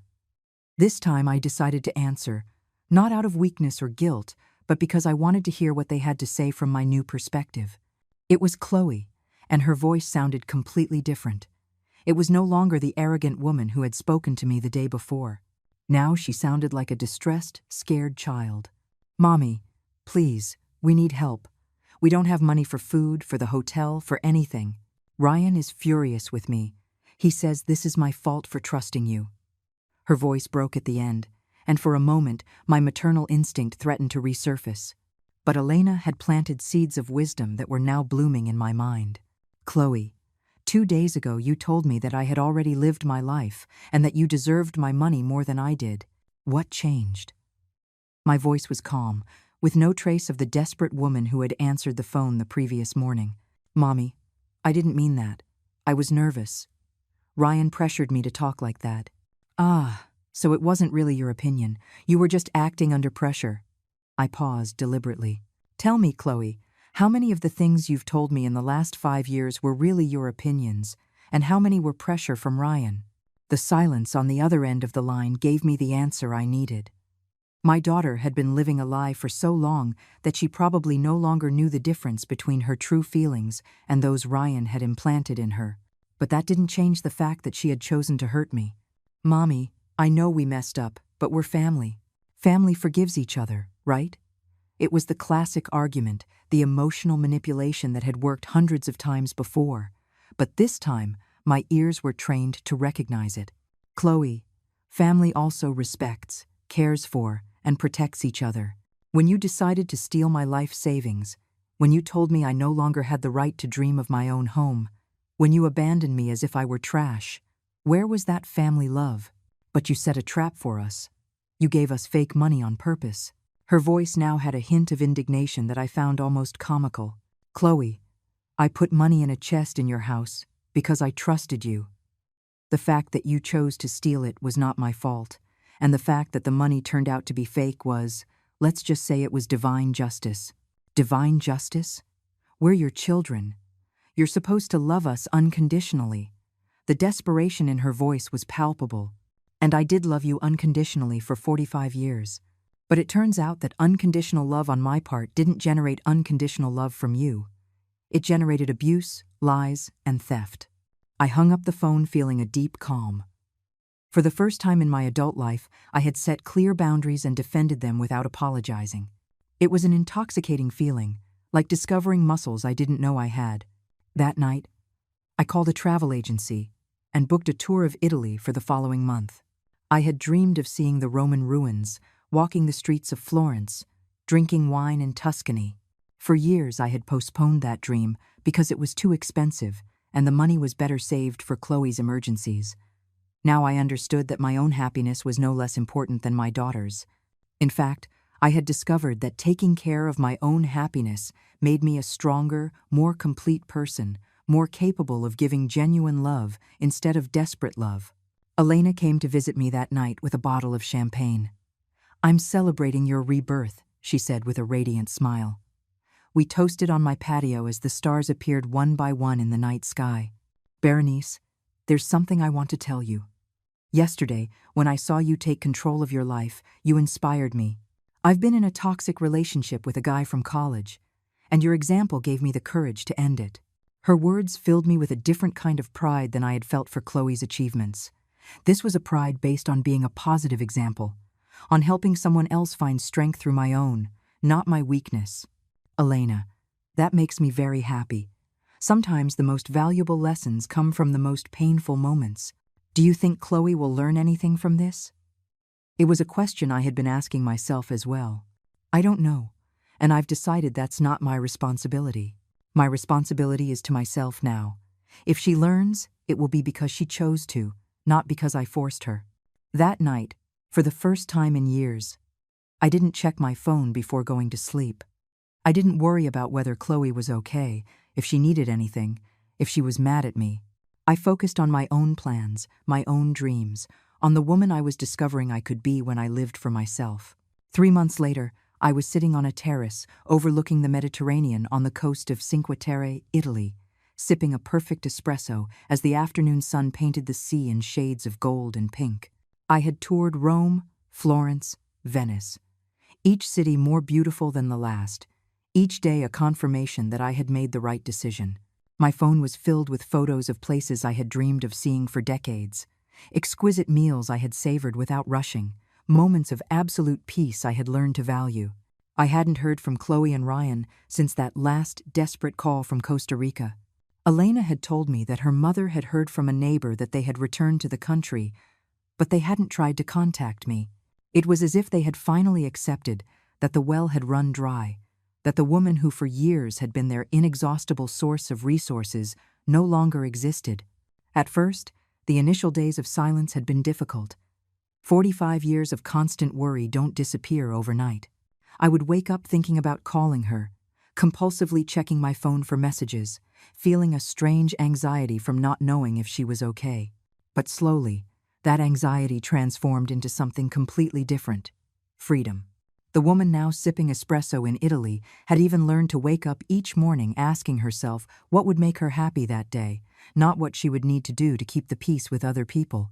This time I decided to answer, not out of weakness or guilt, but because I wanted to hear what they had to say from my new perspective. It was Chloe, and her voice sounded completely different. It was no longer the arrogant woman who had spoken to me the day before. Now she sounded like a distressed, scared child. "Mommy, please, we need help. We don't have money for food, for the hotel, for anything. Ryan is furious with me. He says this is my fault for trusting you." Her voice broke at the end, and for a moment my maternal instinct threatened to resurface. But Elena had planted seeds of wisdom that were now blooming in my mind. "Chloe, 2 days ago you told me that I had already lived my life and that you deserved my money more than I did. What changed?" My voice was calm, with no trace of the desperate woman who had answered the phone the previous morning. "Mommy, I didn't mean that. I was nervous. Ryan pressured me to talk like that." "Ah, so it wasn't really your opinion. You were just acting under pressure." I paused deliberately. "Tell me, Chloe, how many of the things you've told me in the last 5 years were really your opinions, and how many were pressure from Ryan?" The silence on the other end of the line gave me the answer I needed. My daughter had been living a lie for so long that she probably no longer knew the difference between her true feelings and those Ryan had implanted in her. But that didn't change the fact that she had chosen to hurt me. "Mommy, I know we messed up, but we're family. Family forgives each other, right?" It was the classic argument, the emotional manipulation that had worked hundreds of times before. But this time, my ears were trained to recognize it. "Chloe, family also respects, cares for, and protects each other. When you decided to steal my life savings, when you told me I no longer had the right to dream of my own home, when you abandoned me as if I were trash. Where was that family love? But you set a trap for us. You gave us fake money on purpose. Her voice now had a hint of indignation that I found almost comical. Chloe, I put money in a chest in your house because I trusted you. The fact that you chose to steal it was not my fault, and the fact that the money turned out to be fake was, let's just say it was divine justice. Divine justice? We're your children. You're supposed to love us unconditionally. The desperation in her voice was palpable, and I did love you unconditionally for 45 years. But it turns out that unconditional love on my part didn't generate unconditional love from you. It generated abuse, lies, and theft. I hung up the phone feeling a deep calm. For the first time in my adult life, I had set clear boundaries and defended them without apologizing. It was an intoxicating feeling, like discovering muscles I didn't know I had. That night, I called a travel agency and booked a tour of Italy for the following month. I had dreamed of seeing the Roman ruins, walking the streets of Florence, drinking wine in Tuscany. For years I had postponed that dream because it was too expensive and the money was better saved for Chloe's emergencies. Now I understood that my own happiness was no less important than my daughter's. In fact, I had discovered that taking care of my own happiness made me a stronger, more complete person, more capable of giving genuine love instead of desperate love. Elena came to visit me that night with a bottle of champagne. "I'm celebrating your rebirth," she said with a radiant smile. We toasted on my patio as the stars appeared one by one in the night sky. "Berenice, there's something I want to tell you. Yesterday, when I saw you take control of your life, you inspired me. I've been in a toxic relationship with a guy from college, and your example gave me the courage to end it." Her words filled me with a different kind of pride than I had felt for Chloe's achievements. This was a pride based on being a positive example, on helping someone else find strength through my own, not my weakness. Elena, that makes me very happy. Sometimes the most valuable lessons come from the most painful moments. Do you think Chloe will learn anything from this? It was a question I had been asking myself as well. I don't know, and I've decided that's not my responsibility. My responsibility is to myself now. If she learns, it will be because she chose to, not because I forced her. That night, for the first time in years, I didn't check my phone before going to sleep. I didn't worry about whether Chloe was okay, if she needed anything, if she was mad at me. I focused on my own plans, my own dreams, on the woman I was discovering I could be when I lived for myself. 3 months later, I was sitting on a terrace overlooking the Mediterranean on the coast of Cinque Terre, Italy, sipping a perfect espresso as the afternoon sun painted the sea in shades of gold and pink. I had toured Rome, Florence, Venice, each city more beautiful than the last, each day a confirmation that I had made the right decision. My phone was filled with photos of places I had dreamed of seeing for decades, exquisite meals I had savored without rushing, moments of absolute peace I had learned to value. I hadn't heard from Chloe and Ryan since that last desperate call from Costa Rica. Elena had told me that her mother had heard from a neighbor that they had returned to the country, but they hadn't tried to contact me. It was as if they had finally accepted that the well had run dry, that the woman who for years had been their inexhaustible source of resources no longer existed. At first, the initial days of silence had been difficult. 45 years of constant worry don't disappear overnight. I would wake up thinking about calling her, compulsively checking my phone for messages, feeling a strange anxiety from not knowing if she was okay. But slowly, that anxiety transformed into something completely different: freedom. The woman now sipping espresso in Italy had even learned to wake up each morning asking herself what would make her happy that day, not what she would need to do to keep the peace with other people.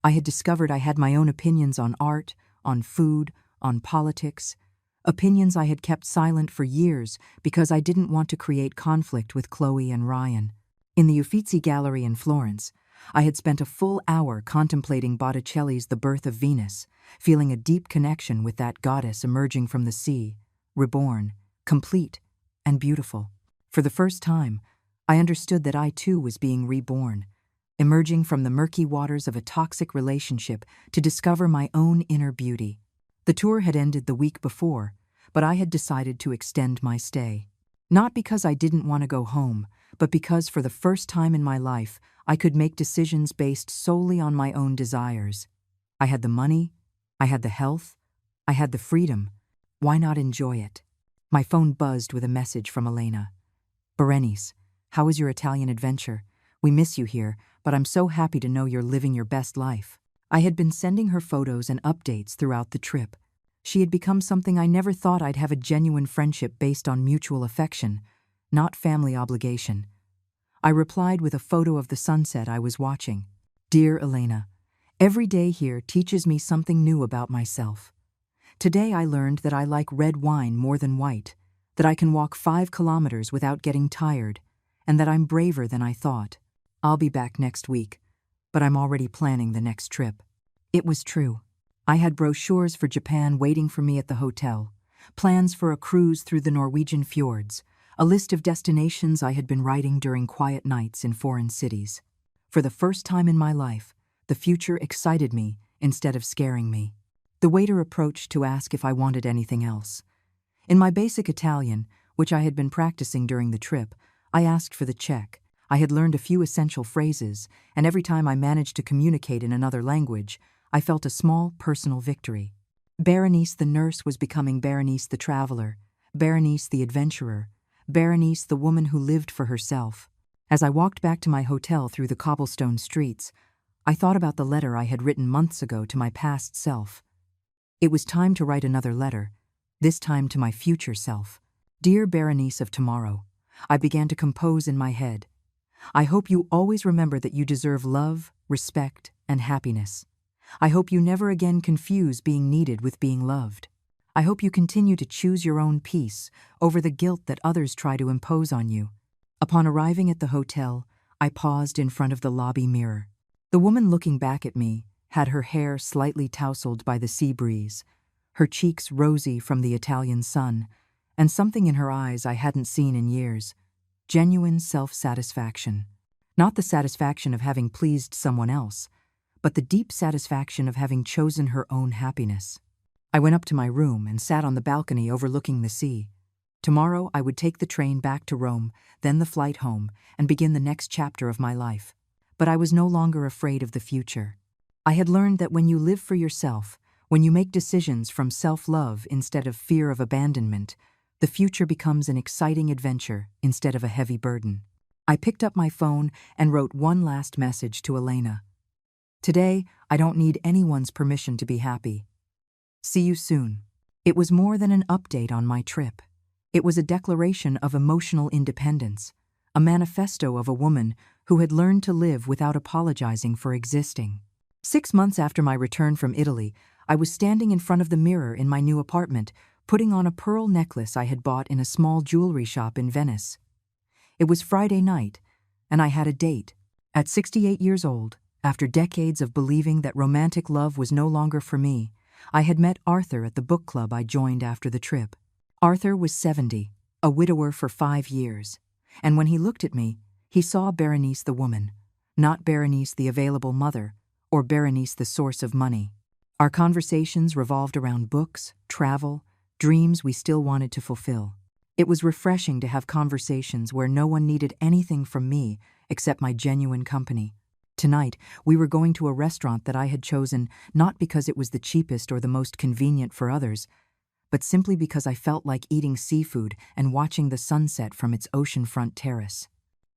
I had discovered I had my own opinions on art, on food, on politics, opinions I had kept silent for years because I didn't want to create conflict with Chloe and Ryan. In the Uffizi Gallery in Florence, I had spent a full hour contemplating Botticelli's The Birth of Venus, feeling a deep connection with that goddess emerging from the sea, reborn, complete, and beautiful. For the first time, I understood that I too was being reborn, emerging from the murky waters of a toxic relationship to discover my own inner beauty. The tour had ended the week before, but I had decided to extend my stay. Not because I didn't want to go home, but because for the first time in my life, I could make decisions based solely on my own desires. I had the money, I had the health, I had the freedom. Why not enjoy it? My phone buzzed with a message from Elena. Berenice, how is your Italian adventure? We miss you here, but I'm so happy to know you're living your best life. I had been sending her photos and updates throughout the trip. She had become something I never thought I'd have, a genuine friendship based on mutual affection, not family obligation. I replied with a photo of the sunset I was watching. Dear Elena, every day here teaches me something new about myself. Today I learned that I like red wine more than white, that I can walk 5 kilometers without getting tired, and that I'm braver than I thought. I'll be back next week, but I'm already planning the next trip. It was true. I had brochures for Japan waiting for me at the hotel, plans for a cruise through the Norwegian fjords, a list of destinations I had been writing during quiet nights in foreign cities. For the first time in my life, the future excited me instead of scaring me. The waiter approached to ask if I wanted anything else. In my basic Italian, which I had been practicing during the trip, I asked for the check. I had learned a few essential phrases, and every time I managed to communicate in another language, I felt a small personal victory. Berenice the nurse was becoming Berenice the traveler, Berenice the adventurer, Berenice the woman who lived for herself. As I walked back to my hotel through the cobblestone streets, I thought about the letter I had written months ago to my past self. It was time to write another letter, this time to my future self. Dear Berenice of tomorrow, I began to compose in my head. I hope you always remember that you deserve love, respect, and happiness. I hope you never again confuse being needed with being loved. I hope you continue to choose your own peace over the guilt that others try to impose on you. Upon arriving at the hotel, I paused in front of the lobby mirror. The woman looking back at me had her hair slightly tousled by the sea breeze, her cheeks rosy from the Italian sun, and something in her eyes I hadn't seen in years. Genuine self-satisfaction. Not the satisfaction of having pleased someone else, but the deep satisfaction of having chosen her own happiness. I went up to my room and sat on the balcony overlooking the sea. Tomorrow I would take the train back to Rome, then the flight home, and begin the next chapter of my life. But I was no longer afraid of the future. I had learned that when you live for yourself, when you make decisions from self-love instead of fear of abandonment, the future becomes an exciting adventure instead of a heavy burden. I picked up my phone and wrote one last message to Elena. Today, I don't need anyone's permission to be happy. See you soon. It was more than an update on my trip. It was a declaration of emotional independence, a manifesto of a woman who had learned to live without apologizing for existing. 6 months after my return from Italy, I was standing in front of the mirror in my new apartment, putting on a pearl necklace I had bought in a small jewelry shop in Venice. It was Friday night, and I had a date. At 68 years old, after decades of believing that romantic love was no longer for me, I had met Arthur at the book club I joined after the trip. Arthur was 70, a widower for 5 years, and when he looked at me, he saw Berenice the woman, not Berenice the available mother, or Berenice the source of money. Our conversations revolved around books, travel, dreams we still wanted to fulfill. It was refreshing to have conversations where no one needed anything from me except my genuine company. Tonight, we were going to a restaurant that I had chosen not because it was the cheapest or the most convenient for others, but simply because I felt like eating seafood and watching the sunset from its oceanfront terrace.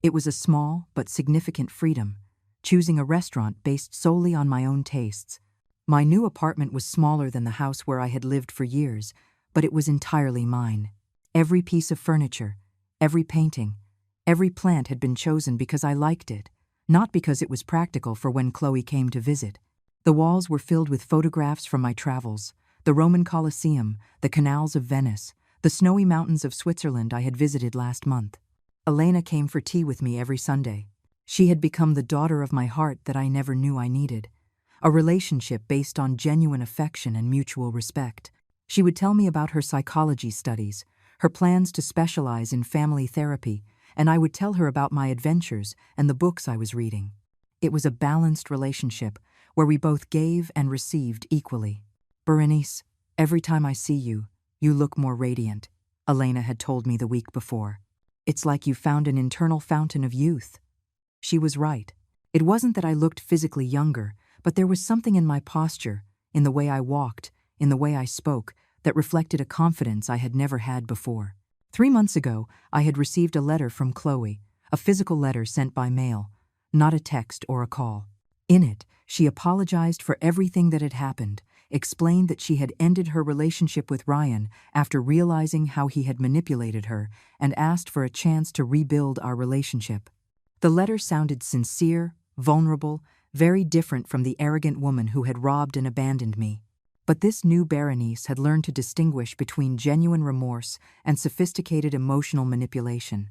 It was a small but significant freedom, choosing a restaurant based solely on my own tastes. My new apartment was smaller than the house where I had lived for years, but it was entirely mine. Every piece of furniture, every painting, every plant had been chosen because I liked it, not because it was practical for when Chloe came to visit. The walls were filled with photographs from my travels, the Roman Colosseum, the canals of Venice, the snowy mountains of Switzerland I had visited last month. Elena came for tea with me every Sunday. She had become the daughter of my heart that I never knew I needed, a relationship based on genuine affection and mutual respect. She would tell me about her psychology studies, her plans to specialize in family therapy, and I would tell her about my adventures and the books I was reading. It was a balanced relationship where we both gave and received equally. Berenice, every time I see you, you look more radiant. Elena had told me the week before. It's like you found an internal fountain of youth. She was right. It wasn't that I looked physically younger, but there was something in my posture, in the way I walked, in the way I spoke, that reflected a confidence I had never had before. 3 months ago, I had received a letter from Chloe, a physical letter sent by mail, not a text or a call. In it, she apologized for everything that had happened, explained that she had ended her relationship with Ryan after realizing how he had manipulated her, and asked for a chance to rebuild our relationship. The letter sounded sincere, vulnerable, very different from the arrogant woman who had robbed and abandoned me. But this new Berenice had learned to distinguish between genuine remorse and sophisticated emotional manipulation.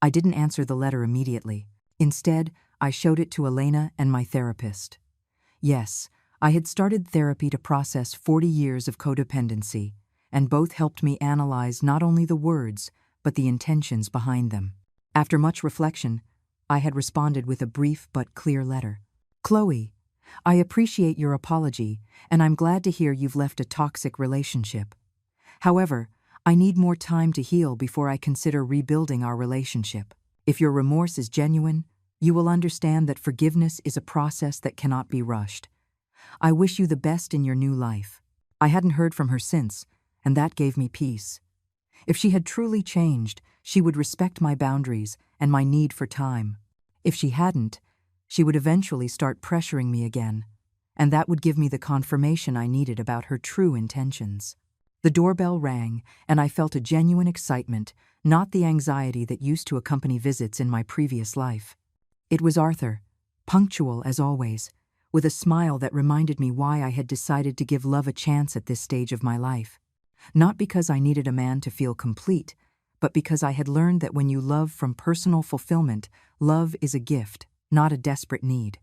I didn't answer the letter immediately. Instead, I showed it to Elena and my therapist. Yes, I had started therapy to process 40 years of codependency, and both helped me analyze not only the words, but the intentions behind them. After much reflection, I had responded with a brief but clear letter. Chloe, I appreciate your apology, and I'm glad to hear you've left a toxic relationship. However, I need more time to heal before I consider rebuilding our relationship. If your remorse is genuine, you will understand that forgiveness is a process that cannot be rushed. I wish you the best in your new life. I hadn't heard from her since, and that gave me peace. If she had truly changed, she would respect my boundaries and my need for time. If she hadn't, she would eventually start pressuring me again, and that would give me the confirmation I needed about her true intentions. The doorbell rang, and I felt a genuine excitement, not the anxiety that used to accompany visits in my previous life. It was Arthur, punctual as always, with a smile that reminded me why I had decided to give love a chance at this stage of my life. Not because I needed a man to feel complete, but because I had learned that when you love from personal fulfillment, love is a gift, not a desperate need.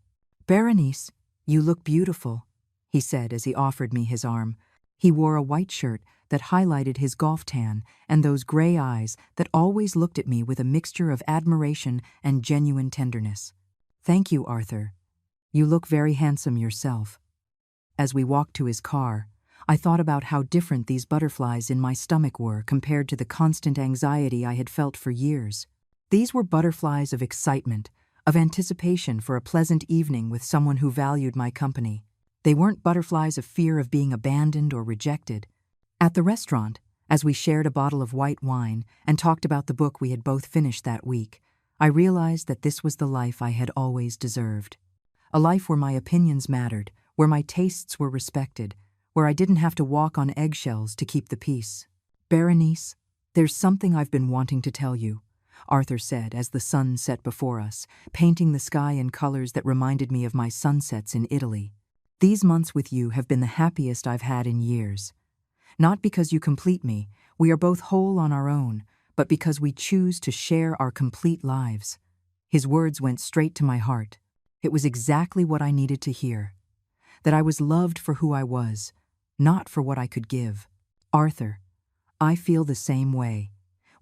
Berenice, you look beautiful, he said as he offered me his arm. He wore a white shirt that highlighted his golf tan and those gray eyes that always looked at me with a mixture of admiration and genuine tenderness. Thank you, Arthur. You look very handsome yourself. As we walked to his car, I thought about how different these butterflies in my stomach were compared to the constant anxiety I had felt for years. These were butterflies of excitement, of anticipation for a pleasant evening with someone who valued my company. They weren't butterflies of fear of being abandoned or rejected. At the restaurant, as we shared a bottle of white wine and talked about the book we had both finished that week, I realized that this was the life I had always deserved. A life where my opinions mattered, where my tastes were respected, where I didn't have to walk on eggshells to keep the peace. Berenice, there's something I've been wanting to tell you, Arthur said as the sun set before us, painting the sky in colors that reminded me of my sunsets in Italy. These months with you have been the happiest I've had in years. Not because you complete me, we are both whole on our own, but because we choose to share our complete lives. His words went straight to my heart. It was exactly what I needed to hear. That I was loved for who I was, not for what I could give. Arthur, I feel the same way.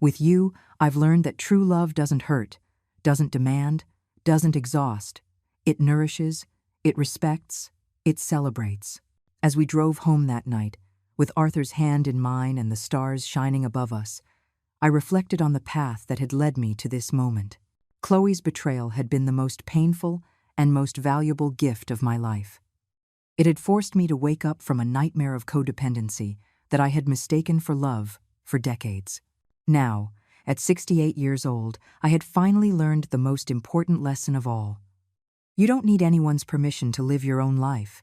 With you, I've learned that true love doesn't hurt, doesn't demand, doesn't exhaust. It nourishes, it respects, it celebrates. As we drove home that night, with Arthur's hand in mine and the stars shining above us, I reflected on the path that had led me to this moment. Chloe's betrayal had been the most painful and most valuable gift of my life. It had forced me to wake up from a nightmare of codependency that I had mistaken for love for decades. Now, at 68 years old, I had finally learned the most important lesson of all. You don't need anyone's permission to live your own life.